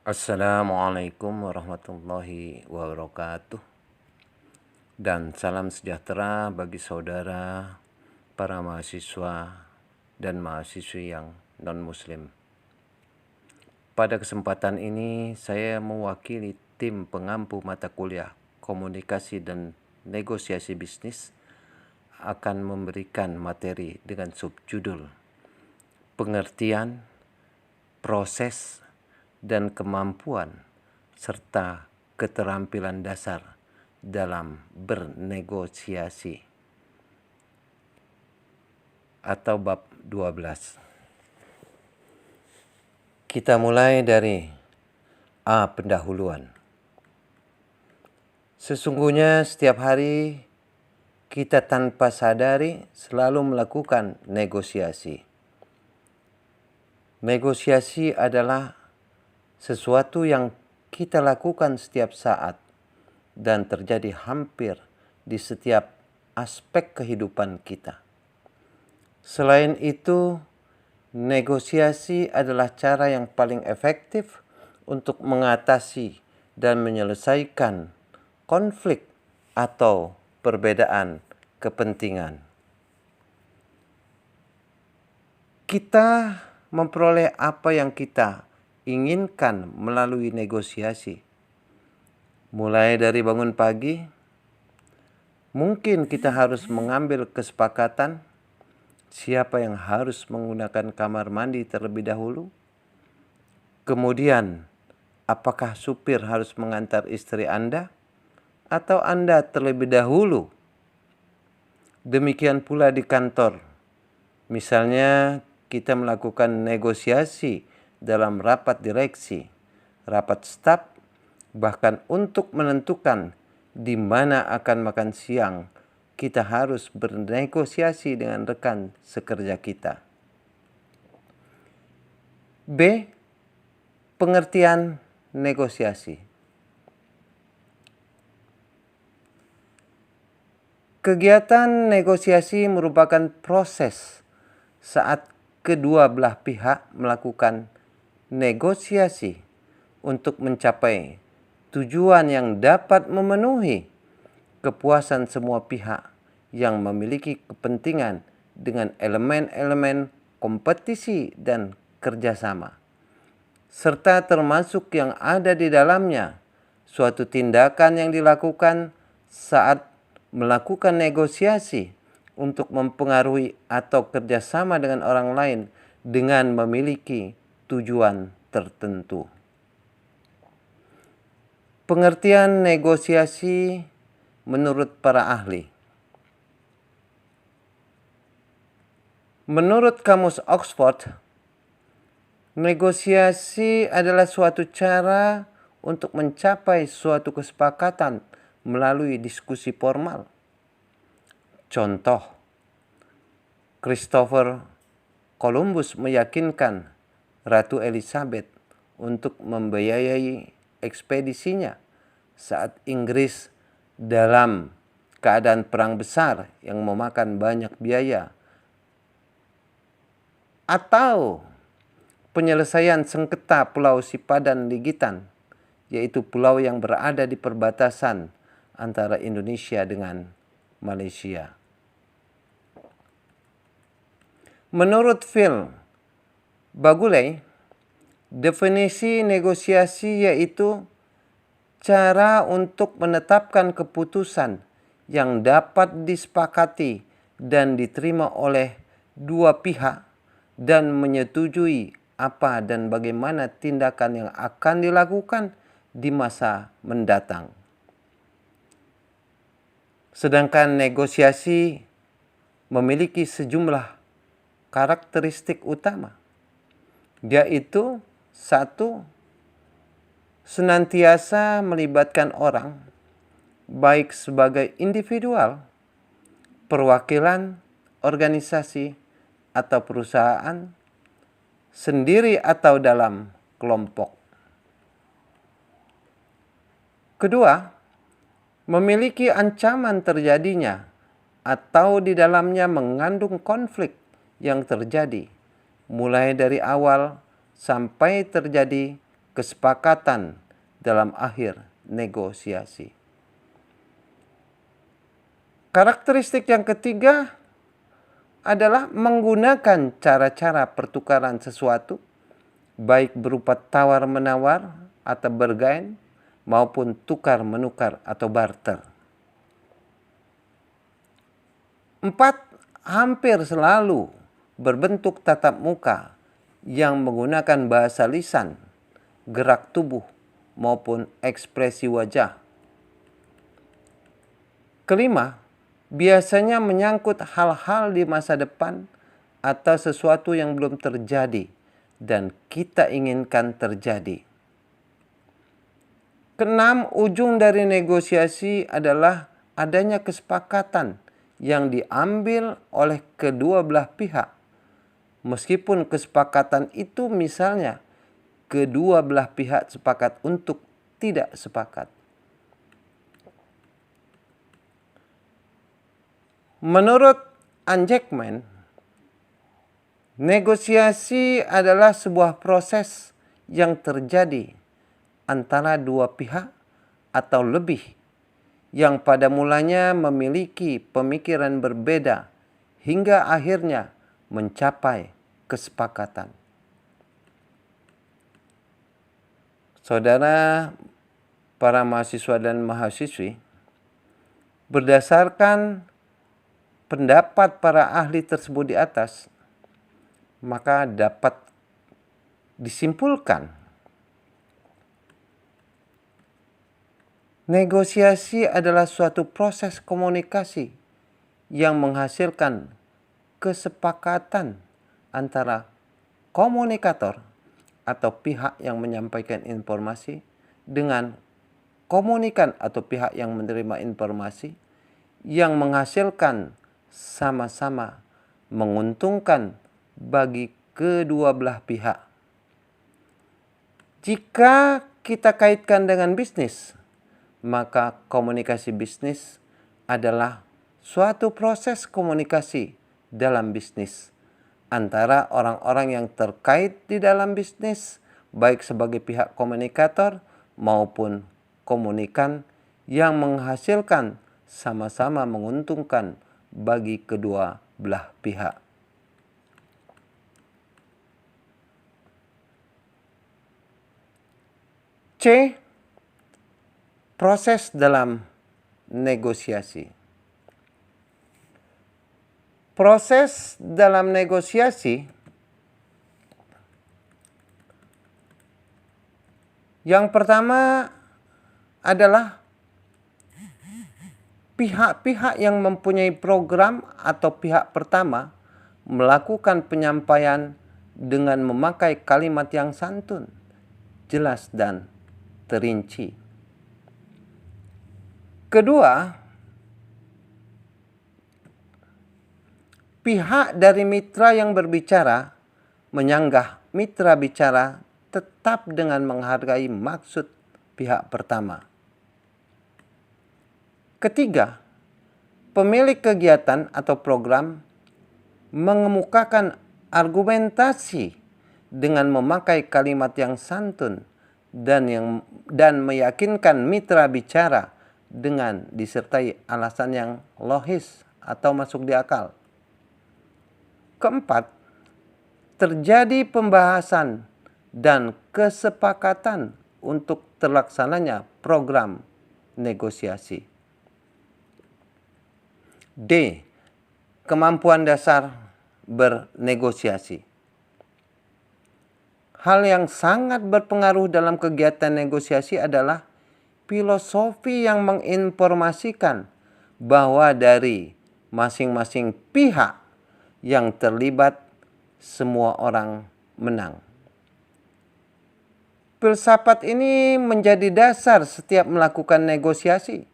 Assalamualaikum warahmatullahi wabarakatuh. Dan salam sejahtera bagi saudara, para mahasiswa dan mahasiswi yang non-muslim. Pada kesempatan ini saya mewakili tim pengampu mata kuliah komunikasi dan negosiasi bisnis akan memberikan materi dengan subjudul pengertian, proses, dan kemampuan serta keterampilan dasar dalam bernegosiasi atau bab 12. Kita mulai dari A. Pendahuluan. Sesungguhnya setiap hari kita tanpa sadari selalu melakukan negosiasi. Negosiasi adalah sesuatu yang kita lakukan setiap saat dan terjadi hampir di setiap aspek kehidupan kita. Selain itu, negosiasi adalah cara yang paling efektif untuk mengatasi dan menyelesaikan konflik atau perbedaan kepentingan. Kita memperoleh apa yang kita inginkan melalui negosiasi. Mulai dari bangun pagi, mungkin kita harus mengambil kesepakatan siapa yang harus menggunakan kamar mandi terlebih dahulu. Kemudian, apakah supir harus mengantar istri Anda atau Anda terlebih dahulu? Demikian pula di kantor. Misalnya, kita melakukan negosiasi dalam rapat direksi, rapat staf, bahkan untuk menentukan di mana akan makan siang, kita harus bernegosiasi dengan rekan sekerja kita. B. Pengertian negosiasi. Kegiatan negosiasi merupakan proses saat kedua belah pihak melakukan negosiasi untuk mencapai tujuan yang dapat memenuhi kepuasan semua pihak yang memiliki kepentingan dengan elemen-elemen kompetisi dan kerjasama, serta termasuk yang ada di dalamnya suatu tindakan yang dilakukan saat melakukan negosiasi untuk mempengaruhi atau kerjasama dengan orang lain dengan memiliki tujuan tertentu. Pengertian negosiasi menurut para ahli. Menurut Kamus Oxford, negosiasi adalah suatu cara untuk mencapai suatu kesepakatan melalui diskusi formal. Contoh, Christopher Columbus meyakinkan Ratu Elizabeth untuk membiayai ekspedisinya saat Inggris dalam keadaan perang besar yang memakan banyak biaya. Atau penyelesaian sengketa Pulau Sipadan Ligitan, yaitu pulau yang berada di perbatasan antara Indonesia dengan Malaysia. Menurut Phil Baguley, definisi negosiasi yaitu cara untuk menetapkan keputusan yang dapat disepakati dan diterima oleh dua pihak dan menyetujui apa dan bagaimana tindakan yang akan dilakukan di masa mendatang. Sedangkan negosiasi memiliki sejumlah karakteristik utama, yaitu 1. Senantiasa melibatkan orang, baik sebagai individual, perwakilan, organisasi, atau perusahaan, sendiri atau dalam kelompok. Kedua, memiliki ancaman terjadinya atau di dalamnya mengandung konflik yang terjadi mulai dari awal sampai terjadi kesepakatan dalam akhir negosiasi. Karakteristik yang ketiga adalah menggunakan cara-cara pertukaran sesuatu, baik berupa tawar-menawar atau bergain, maupun tukar-menukar atau barter. 4. Hampir selalu berbentuk tatap muka yang menggunakan bahasa lisan, gerak tubuh, maupun ekspresi wajah. 5. Biasanya menyangkut hal-hal di masa depan atau sesuatu yang belum terjadi dan kita inginkan terjadi. 6. Ujung dari negosiasi adalah adanya kesepakatan yang diambil oleh kedua belah pihak. Meskipun kesepakatan itu misalnya kedua belah pihak sepakat untuk tidak sepakat. Menurut Ann Jackman, negosiasi adalah sebuah proses yang terjadi antara dua pihak atau lebih yang pada mulanya memiliki pemikiran berbeda hingga akhirnya mencapai kesepakatan. Saudara, para mahasiswa dan mahasiswi, berdasarkan pendapat para ahli tersebut di atas, maka dapat disimpulkan negosiasi adalah suatu proses komunikasi yang menghasilkan kesepakatan antara komunikator atau pihak yang menyampaikan informasi dengan komunikan atau pihak yang menerima informasi yang menghasilkan sama-sama menguntungkan bagi kedua belah pihak. Jika kita kaitkan dengan bisnis, maka komunikasi bisnis adalah suatu proses komunikasi dalam bisnis antara orang-orang yang terkait di dalam bisnis, baik sebagai pihak komunikator maupun komunikan yang menghasilkan sama-sama menguntungkan bagi kedua belah pihak. C. Proses dalam negosiasi. Proses dalam negosiasi yang pertama adalah pihak-pihak yang mempunyai program atau pihak pertama melakukan penyampaian dengan memakai kalimat yang santun, jelas dan terinci. Kedua, pihak dari mitra yang berbicara menyanggah mitra bicara tetap dengan menghargai maksud pihak pertama. Ketiga, pemilik kegiatan atau program mengemukakan argumentasi dengan memakai kalimat yang santun dan meyakinkan mitra bicara dengan disertai alasan yang logis atau masuk di akal. Keempat, terjadi pembahasan dan kesepakatan untuk terlaksananya program negosiasi. D. Kemampuan dasar bernegosiasi. Hal yang sangat berpengaruh dalam kegiatan negosiasi adalah filosofi yang menginformasikan bahwa dari masing-masing pihak yang terlibat semua orang menang. Filsafat ini menjadi dasar setiap melakukan negosiasi.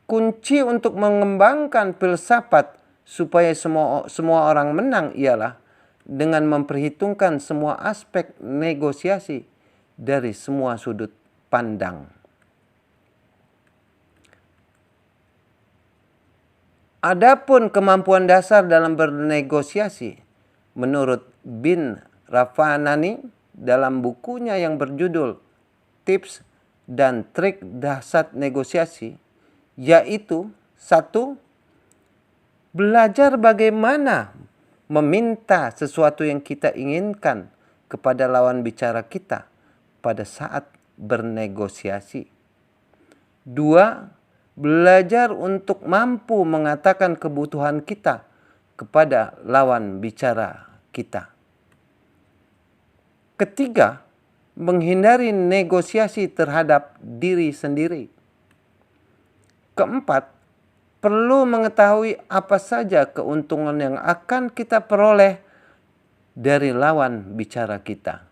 Kunci untuk mengembangkan filsafat supaya semua orang menang ialah dengan memperhitungkan semua aspek negosiasi dari semua sudut pandang. Adapun kemampuan dasar dalam bernegosiasi menurut bin Rafanani dalam bukunya yang berjudul Tips dan Trik Dahsyat Negosiasi, yaitu 1. Belajar bagaimana meminta sesuatu yang kita inginkan kepada lawan bicara kita pada saat bernegosiasi. 2. Belajar untuk mampu mengatakan kebutuhan kita kepada lawan bicara kita. Ketiga, menghindari negosiasi terhadap diri sendiri. Keempat, perlu mengetahui apa saja keuntungan yang akan kita peroleh dari lawan bicara kita.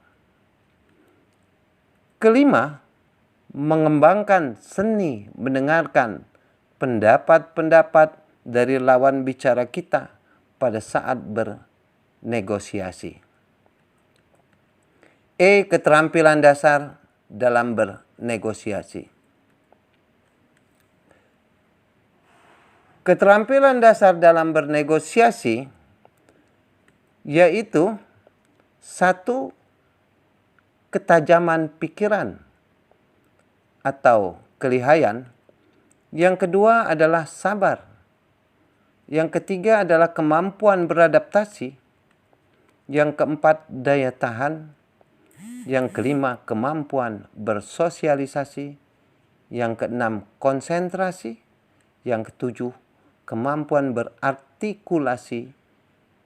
Kelima, mengembangkan seni mendengarkan pendapat-pendapat dari lawan bicara kita pada saat bernegosiasi. Keterampilan dasar dalam bernegosiasi. Keterampilan dasar dalam bernegosiasi yaitu 1. Ketajaman pikiran atau kelihayan. Yang kedua adalah sabar. Yang ketiga adalah kemampuan beradaptasi. Yang keempat, daya tahan. Yang kelima, kemampuan bersosialisasi. Yang keenam, konsentrasi. Yang ketujuh, kemampuan berartikulasi.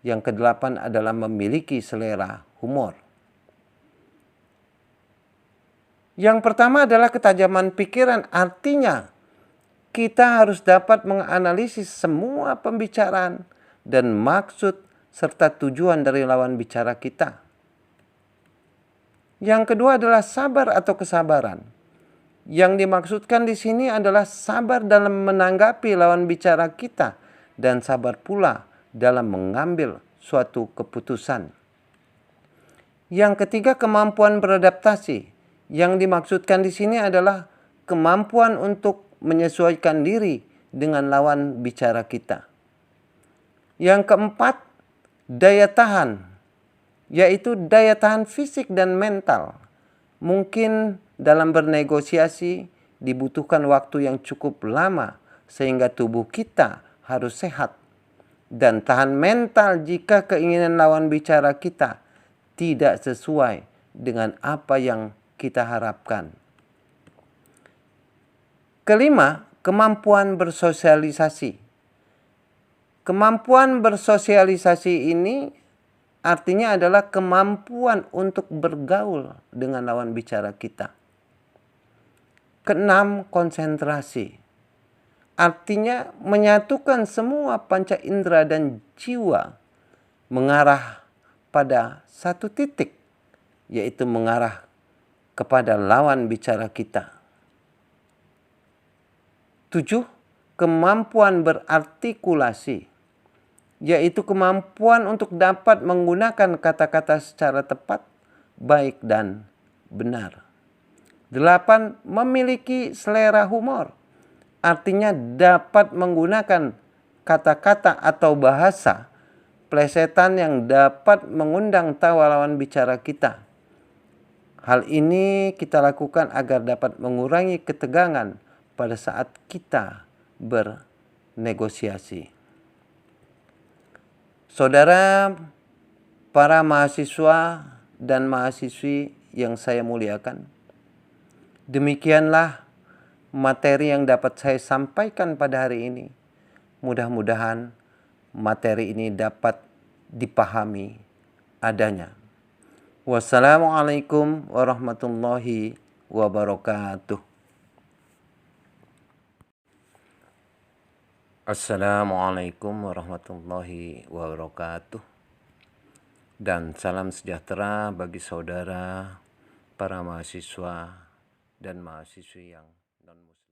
Yang kedelapan adalah memiliki selera humor. Yang pertama adalah ketajaman pikiran, artinya kita harus dapat menganalisis semua pembicaraan dan maksud serta tujuan dari lawan bicara kita. Yang kedua adalah sabar atau kesabaran. Yang dimaksudkan di sini adalah sabar dalam menanggapi lawan bicara kita dan sabar pula dalam mengambil suatu keputusan. Yang ketiga, kemampuan beradaptasi. Yang dimaksudkan di sini adalah kemampuan untuk menyesuaikan diri dengan lawan bicara kita. Yang keempat, daya tahan, yaitu daya tahan fisik dan mental. Mungkin dalam bernegosiasi dibutuhkan waktu yang cukup lama sehingga tubuh kita harus sehat. Dan tahan mental jika keinginan lawan bicara kita tidak sesuai dengan apa yang kita harapkan. Kelima, kemampuan bersosialisasi. Kemampuan bersosialisasi ini artinya adalah kemampuan untuk bergaul dengan lawan bicara kita. Keenam, konsentrasi. Artinya menyatukan semua panca indera dan jiwa mengarah pada satu titik, yaitu mengarah kepada lawan bicara kita. 7. Kemampuan berartikulasi, yaitu kemampuan untuk dapat menggunakan kata-kata secara tepat, baik dan benar. 8. Memiliki selera humor, artinya dapat menggunakan kata-kata atau bahasa plesetan yang dapat mengundang tawa lawan bicara kita. Hal ini kita lakukan agar dapat mengurangi ketegangan pada saat kita bernegosiasi. Saudara, para mahasiswa dan mahasiswi yang saya muliakan, demikianlah materi yang dapat saya sampaikan pada hari ini. Mudah-mudahan materi ini dapat dipahami adanya. Wassalamualaikum warahmatullahi wabarakatuh. Assalamualaikum warahmatullahi wabarakatuh. Dan salam sejahtera bagi saudara, para mahasiswa dan mahasiswi yang non-muslim.